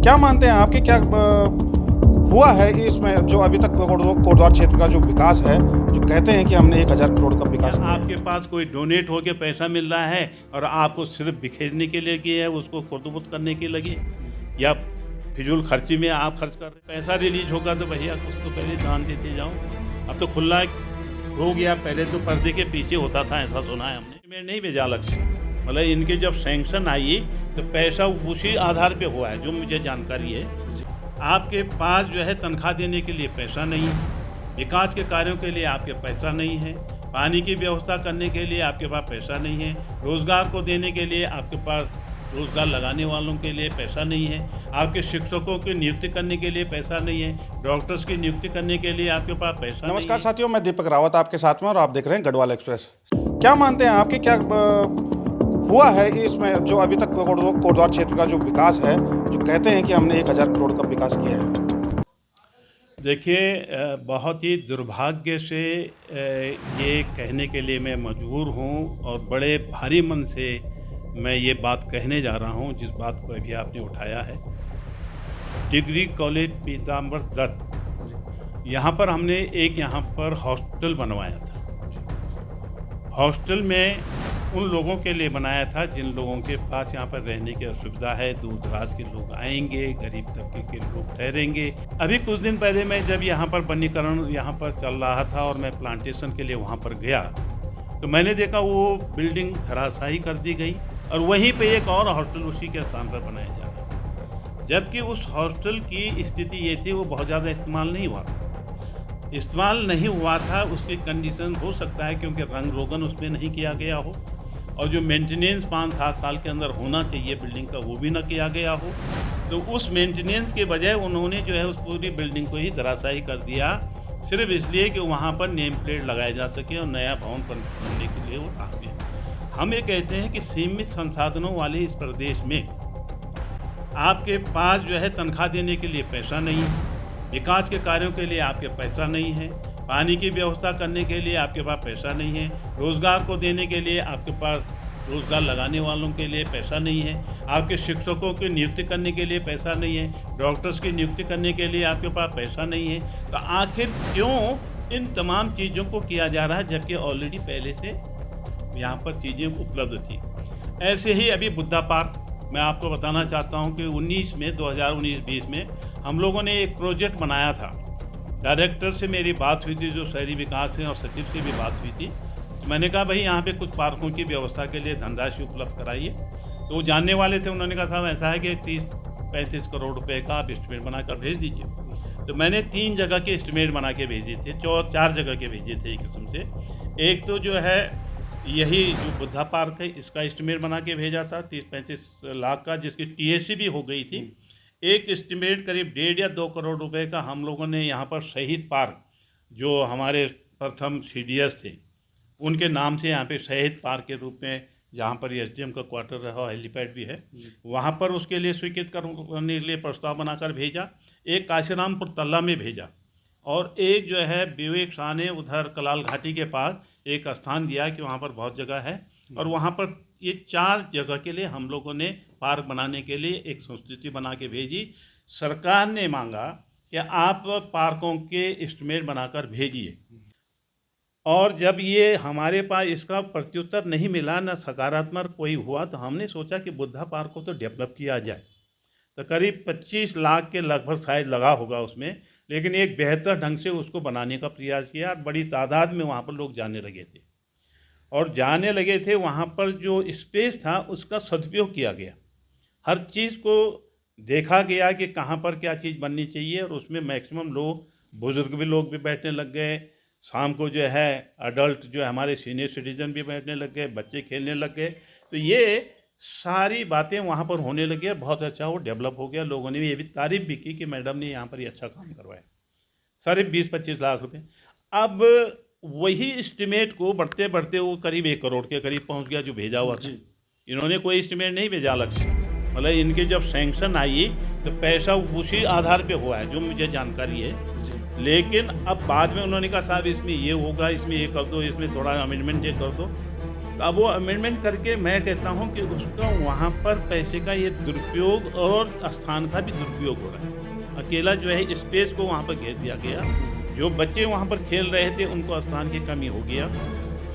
क्या मानते हैं आपकी क्या हुआ है इसमें जो अभी तक कोटद्वार क्षेत्र का जो विकास है, जो कहते हैं कि हमने 1000 करोड़ का विकास किया है। आपके पास कोई डोनेट होके पैसा मिल रहा है और आपको सिर्फ बिखेरने के लिए किया है, उसको खुर्द-बुर्द करने के लगे, या फिजूल खर्ची में आप खर्च कर रहे हैं। पैसा रिलीज होगा तो भैया कुछ तो पहले दान देते जाओ। अब तो खुला हो गया, पहले तो पर्दे के पीछे होता था, ऐसा सुना है हमने। मैं नहीं भेजा अलग से, मतलब इनके जब सैंक्शन आई तो पैसा उसी आधार पे हुआ है जो मुझे जानकारी है। आपके पास जो है तनख्वाह देने के लिए पैसा नहीं है, विकास के कार्यों के लिए आपके पैसा नहीं है, पानी की व्यवस्था करने के लिए आपके पास पैसा नहीं है, रोज़गार को देने के लिए आपके पास रोज़गार लगाने वालों के लिए पैसा नहीं है, आपके शिक्षकों की नियुक्ति करने के लिए पैसा नहीं है, डॉक्टर्स की नियुक्ति करने के लिए आपके पास पैसा नहीं है। नमस्कार साथियों, मैं दीपक रावत आपके साथ में और आप देख रहे हैं गढ़वाल एक्सप्रेस। क्या मानते हैं आपकी क्या हुआ है इसमें जो अभी तक कोटद्वार क्षेत्र का जो विकास है, जो कहते हैं कि हमने 1000 करोड़ का विकास किया है। देखिए, बहुत ही दुर्भाग्य से ये कहने के लिए मैं मजबूर हूँ और बड़े भारी मन से मैं ये बात कहने जा रहा हूँ जिस बात को अभी आपने उठाया है। डिग्री कॉलेज पीताम्बर दत्त, यहाँ पर हमने एक हॉस्टल बनवाया था। हॉस्टल में उन लोगों के लिए बनाया था जिन लोगों के पास यहाँ पर रहने की असुविधा है, दूर दराज के लोग आएंगे, गरीब तबके के लोग ठहरेंगे। अभी कुछ दिन पहले मैं जब यहाँ पर वनीकरण यहाँ पर चल रहा था और मैं प्लांटेशन के लिए वहाँ पर गया तो मैंने देखा वो बिल्डिंग धराशायी कर दी गई और वहीं पे एक और हॉस्टल उसी के स्थान पर बनाया जा रहा, जबकि उस हॉस्टल की स्थिति ये थी वो बहुत ज़्यादा इस्तेमाल नहीं हुआ था। उसकी कंडीशन हो सकता है क्योंकि रंग रोगन उसमें नहीं किया गया हो और जो मेंटेनेंस 5-7 साल के अंदर होना चाहिए बिल्डिंग का वो भी ना किया गया हो, तो उस मेंटेनेंस के बजाय उन्होंने जो है उस पूरी बिल्डिंग को ही धराशायी कर दिया, सिर्फ इसलिए कि वहाँ पर नेम प्लेट लगाया जा सके और नया भवन बनने के लिए वो आ गए। हम ये कहते हैं कि सीमित संसाधनों वाले इस प्रदेश में आपके पास जो है तनख्वाह देने के लिए पैसा नहीं है, विकास के कार्यों के लिए आपके पैसा नहीं है, पानी की व्यवस्था करने के लिए आपके पास पैसा नहीं है, रोज़गार को देने के लिए आपके पास रोज़गार लगाने वालों के लिए पैसा नहीं है, आपके शिक्षकों की नियुक्ति करने के लिए पैसा नहीं है, डॉक्टर्स की नियुक्ति करने के लिए आपके पास पैसा नहीं है, तो आखिर क्यों इन तमाम चीज़ों को किया जा रहा है जबकि ऑलरेडी पहले से यहाँ पर चीज़ें उपलब्ध थी। ऐसे ही अभी बुद्धा पार्क मैं आपको बताना चाहता हूँ कि 2019-20 में हम लोगों ने एक प्रोजेक्ट बनाया था। डायरेक्टर से मेरी बात हुई थी जो शहरी विकास है और सचिव से भी बात हुई थी, तो मैंने कहा भाई यहाँ पे कुछ पार्कों की व्यवस्था के लिए धनराशि उपलब्ध कराइए। तो वो जानने वाले थे, उन्होंने कहा था ऐसा है कि 30-35 करोड़ रुपए का आप एस्टिमेट बनाकर भेज दीजिए। तो मैंने 3 जगह के एस्टिमेट बना के भेजे थे, 4 जगह के भेजे थे एक किस्म से। एक तो जो है यही जो बुद्धा पार्क है इसका एस्टिमेट बना के भेजा था 30-35 लाख का, जिसकी टीएससी भी हो गई थी। एक एस्टिमेट करीब 1.5 या 2 करोड़ रुपए का हम लोगों ने यहाँ पर शहीद पार्क, जो हमारे प्रथम सीडीएस थे उनके नाम से यहाँ पे शहीद पार्क के रूप में, जहाँ पर एसडीएम का क्वार्टर रहा और हेलीपैड भी है, वहाँ पर उसके लिए स्वीकृत करने के लिए प्रस्ताव बनाकर भेजा। एक काशीरामपुर तल्ला में भेजा और एक जो है विवेक शाह ने उधर कलाल घाटी के पास एक स्थान दिया कि वहाँ पर बहुत जगह है और वहाँ पर ये 4 जगह के लिए हम लोगों ने पार्क बनाने के लिए एक संस्तुति बना के भेजी। सरकार ने मांगा कि आप पार्कों के एस्टिमेट बनाकर भेजिए और जब ये हमारे पास इसका प्रत्युत्तर नहीं मिला, ना सकारात्मक कोई हुआ, तो हमने सोचा कि बुद्धा पार्क को तो डेवलप किया जाए। तो करीब 25 लाख के लगभग शायद लगा होगा उसमें, लेकिन एक बेहतर ढंग से उसको बनाने का प्रयास किया। बड़ी तादाद में वहाँ पर लोग जाने लगे थे और जाने लगे थे, वहाँ पर जो स्पेस था उसका सदुपयोग किया गया। हर चीज़ को देखा गया कि कहाँ पर क्या चीज़ बननी चाहिए और उसमें मैक्सिमम लोग, बुजुर्ग भी लोग भी बैठने लग गए, शाम को जो है अडल्ट जो है हमारे सीनियर सिटीजन भी बैठने लग गए, बच्चे खेलने लग गए। तो ये सारी बातें वहाँ पर होने लगी, बहुत अच्छा वो डेवलप हो गया। लोगों ने ये भी तारीफ़ भी की कि मैडम ने यहाँ पर ये अच्छा काम करवाया। सारे 20-25 लाख रुपए। अब वही एस्टिमेट को बढ़ते बढ़ते वो करीब 1 करोड़ के करीब पहुँच गया जो भेजा हुआ था। इन्होंने कोई एस्टिमेट नहीं भेजा अलग से, मतलब इनके जब सैंक्शन आई तो पैसा उसी आधार पे हुआ है जो मुझे जानकारी है। लेकिन अब बाद में उन्होंने कहा साहब इसमें ये होगा, इसमें ये कर दो, इसमें थोड़ा अमेंडमेंट ये कर दो। तो अब वो अमेंडमेंट करके मैं कहता हूँ कि उसका वहाँ पर पैसे का ये दुरुपयोग और स्थान का भी दुरुपयोग हो रहा है। अकेला जो है स्पेस को वहाँ पर घेर दिया गया। जो बच्चे वहाँ पर खेल रहे थे उनको स्थान की कमी हो गया।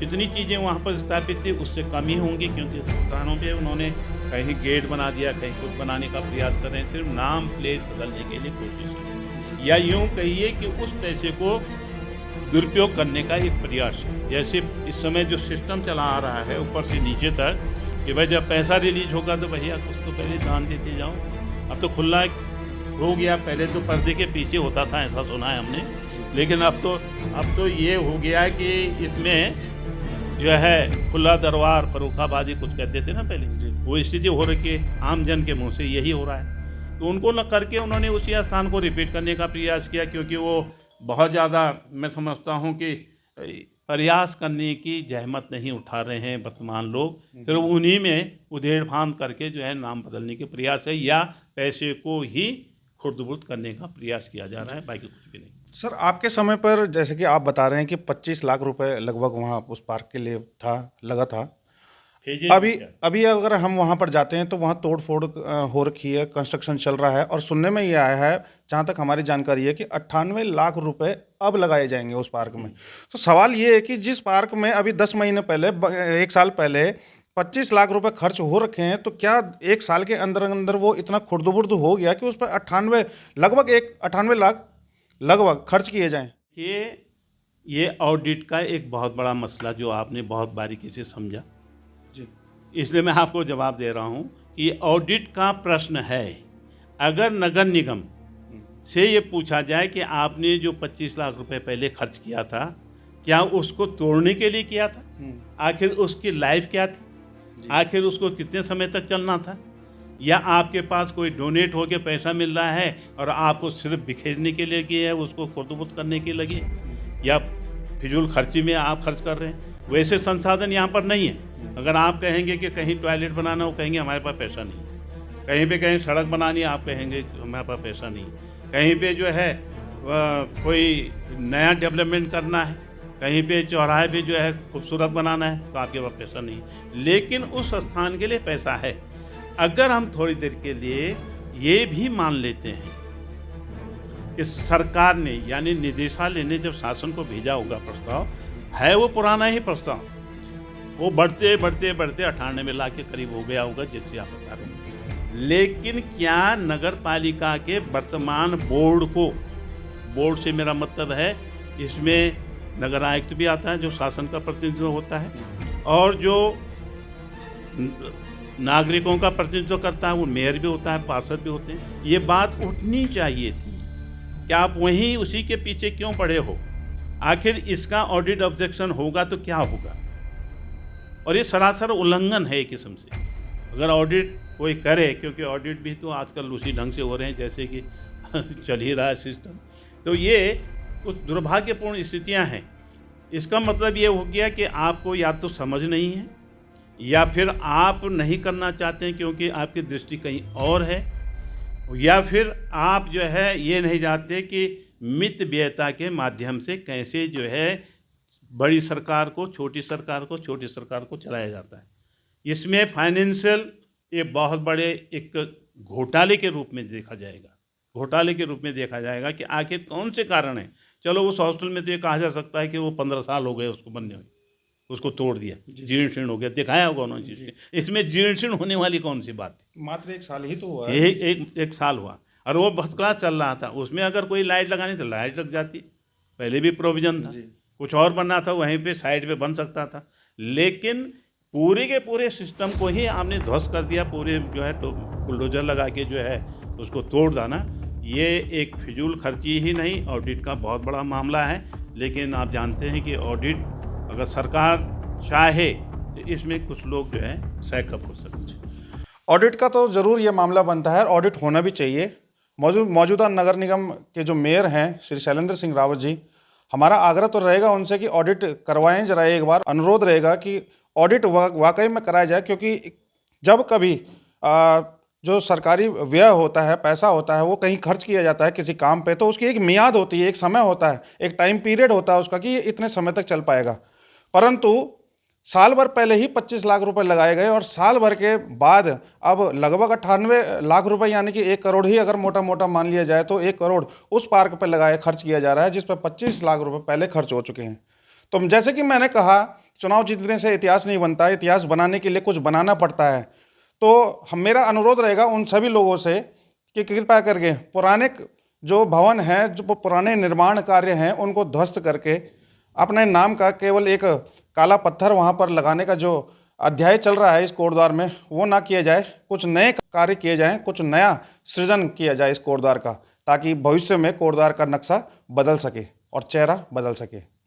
जितनी चीज़ें वहाँ पर स्थापित थी उससे कमी होंगी, क्योंकि स्थानों पे उन्होंने कहीं गेट बना दिया, कहीं कुछ बनाने का प्रयास कर रहे हैं, सिर्फ नाम प्लेट बदलने के लिए कोशिश है, या यूँ कहिए कि उस पैसे को दुरुपयोग करने का एक प्रयास है। जैसे इस समय जो सिस्टम चला आ रहा है ऊपर से नीचे तक कि भाई जब पैसा रिलीज होगा तो भैया कुछ तो पहले दान देते जाओ। अब तो खुला हो गया, पहले तो पर्दे के पीछे होता था, ऐसा सुना है हमने, लेकिन अब तो ये हो गया कि इसमें जो है खुला दरबार फर्रुखाबादी कुछ कहते थे ना पहले, वो स्थिति हो रही है। आम जन के मुंह से यही हो रहा है। तो उनको न करके उन्होंने उसी स्थान को रिपीट करने का प्रयास किया, क्योंकि वो बहुत ज़्यादा मैं समझता हूँ कि प्रयास करने की जहमत नहीं उठा रहे हैं वर्तमान लोग। सिर्फ उन्हीं में उधेड़ फांद करके जो है नाम बदलने के प्रयास है, या पैसे को ही खुर्द-बुर्द करने का प्रयास किया जा रहा है, बाकी कुछ भी नहीं। सर, आपके समय पर जैसे कि आप बता रहे हैं कि 25 लाख रुपए लगभग वहाँ उस पार्क के लिए लगा था। अभी अगर हम वहाँ पर जाते हैं तो वहाँ तोड़-फोड़ हो रखी है, कंस्ट्रक्शन चल रहा है, और सुनने में ये आया है, जहाँ तक हमारी जानकारी है, कि 98 लाख रुपए अब लगाए जाएंगे उस पार्क में। तो सवाल ये है कि जिस पार्क में अभी 10 महीने पहले, 1 साल पहले 25 लाख रुपए खर्च हो रखे हैं, तो क्या 1 साल के अंदर अंदर वो इतना खुर्द-बुर्द हो गया कि उस पर 98 लाख लगभग खर्च किए जाएं? ये ऑडिट का एक बहुत बड़ा मसला जो आपने बहुत बारीकी से समझा, जी, इसलिए मैं आपको जवाब दे रहा हूँ कि ऑडिट का प्रश्न है। अगर नगर निगम से ये पूछा जाए कि आपने जो 25 लाख रुपए पहले खर्च किया था, क्या उसको तोड़ने के लिए किया था? आखिर उसकी लाइफ क्या थी? आखिर उसको कितने समय तक चलना था? या आपके पास कोई डोनेट हो के पैसा मिल रहा है और आपको सिर्फ बिखेरने के लिए किया है, उसको खुर्द-बुर्द करने के लगे, या फिजूल खर्ची में आप खर्च कर रहे हैं? वैसे संसाधन यहाँ पर नहीं है। अगर आप कहेंगे कि कहीं टॉयलेट बनाना हो, कहेंगे हमारे पास पैसा नहीं है। कहीं पे कहीं सड़क बनानी है, आप कहेंगे हमारे पास पैसा नहीं है। कहीं पे जो है कोई नया डेवलपमेंट करना है, कहीं पे चौराहे पे जो है खूबसूरत बनाना है, तो आपके पास पैसा नहीं है। लेकिन उस स्थान के लिए पैसा है। अगर हम थोड़ी देर के लिए ये भी मान लेते हैं कि सरकार ने, यानी निदेशालय ने जब शासन को भेजा होगा प्रस्ताव, है वो पुराना ही प्रस्ताव, वो बढ़ते 98 लाख के करीब हो गया होगा, जैसे आप बता रहे हैं। लेकिन क्या नगर पालिका के वर्तमान बोर्ड से मेरा मतलब है, इसमें नगर आयुक्त भी आता है जो शासन का प्रतिनिधित्व होता है, और जो नागरिकों का प्रतिनिधित्व करता है वो मेयर भी होता है, पार्षद भी होते हैं। ये बात उठनी चाहिए थी कि आप वहीं उसी के पीछे क्यों पड़े हो? आखिर इसका ऑडिट ऑब्जेक्शन होगा तो क्या होगा? और ये सरासर उल्लंघन है एक किस्म से। अगर ऑडिट कोई करे, क्योंकि ऑडिट भी तो आजकल उसी ढंग से हो रहे हैं जैसे कि चल ही रहा है सिस्टम, तो ये कुछ दुर्भाग्यपूर्ण स्थितियां हैं। इसका मतलब ये हो गया कि आपको या तो समझ नहीं है, या फिर आप नहीं करना चाहते हैं क्योंकि आपकी दृष्टि कहीं और है, या फिर आप जो है ये नहीं जानते कि मित व्ययता के माध्यम से कैसे जो है बड़ी सरकार को छोटी सरकार को चलाया जाता है। इसमें फाइनेंशियल ये बहुत बड़े एक घोटाले के रूप में देखा जाएगा कि आखिर कौन से कारण हैं। चलो उस हॉस्टल में तो ये कहा जा सकता है कि वो 15 साल हो गए उसको बनने में, उसको तोड़ दिया, जीर्ण शीर्ण हो गया, दिखाया होगा उन्होंने। इसमें जीर्ण शीर्ण होने वाली कौन सी बात थी? मात्र 1 साल ही तो हुआ है। एक साल हुआ, और वो फर्स्ट क्लास चल रहा था। उसमें अगर कोई लाइट लगानी तो लाइट लग जाती, पहले भी प्रोविजन था। कुछ और बनना था वहीं पे साइड पे बन सकता था, लेकिन पूरे के पूरे सिस्टम को ही आपने ध्वस्त कर दिया। पूरे जो है तो बुलडोजर लगा के जो है उसको तोड़ देना, ये एक फिजूल खर्ची ही नहीं, ऑडिट का बहुत बड़ा मामला है। लेकिन आप जानते हैं कि ऑडिट अगर सरकार चाहे तो इसमें कुछ लोग जो है सैकअप हो सकते हैं। ऑडिट का तो ज़रूर ये मामला बनता है, ऑडिट होना भी चाहिए। मौजूदा नगर निगम के जो मेयर हैं श्री शैलेंद्र सिंह रावत जी, हमारा आग्रह तो रहेगा उनसे कि ऑडिट करवाएं जरा एक बार। अनुरोध रहेगा कि ऑडिट वाकई में कराया जाए, क्योंकि जब कभी जो सरकारी व्यय होता है, पैसा होता है, वो कहीं खर्च किया जाता है किसी काम पे, तो उसकी एक मियाद होती है, एक समय होता है, एक टाइम पीरियड होता है उसका कि ये इतने समय तक चल पाएगा। परंतु साल भर पहले ही 25 लाख रुपए लगाए गए और साल भर के बाद अब लगभग 98 लाख रुपए यानी कि 1 करोड़ ही अगर मोटा मोटा मान लिया जाए तो 1 करोड़ उस पार्क पे खर्च किया जा रहा है, जिस पर 25 लाख रुपए पहले खर्च हो चुके हैं। तो जैसे कि मैंने कहा, चुनाव जीतने से इतिहास नहीं बनता है, इतिहास बनाने के लिए कुछ बनाना पड़ता है। तो मेरा अनुरोध रहेगा उन सभी लोगों से कि कृपया करके पुराने जो भवन हैं, जो पुराने निर्माण कार्य हैं, उनको ध्वस्त करके अपने नाम का केवल एक काला पत्थर वहाँ पर लगाने का जो अध्याय चल रहा है इस कोटद्वार में, वो ना किया जाए। कुछ नए कार्य किए जाएं, कुछ नया सृजन किया जाए इस कोटद्वार का, ताकि भविष्य में कोटद्वार का नक्शा बदल सके और चेहरा बदल सके।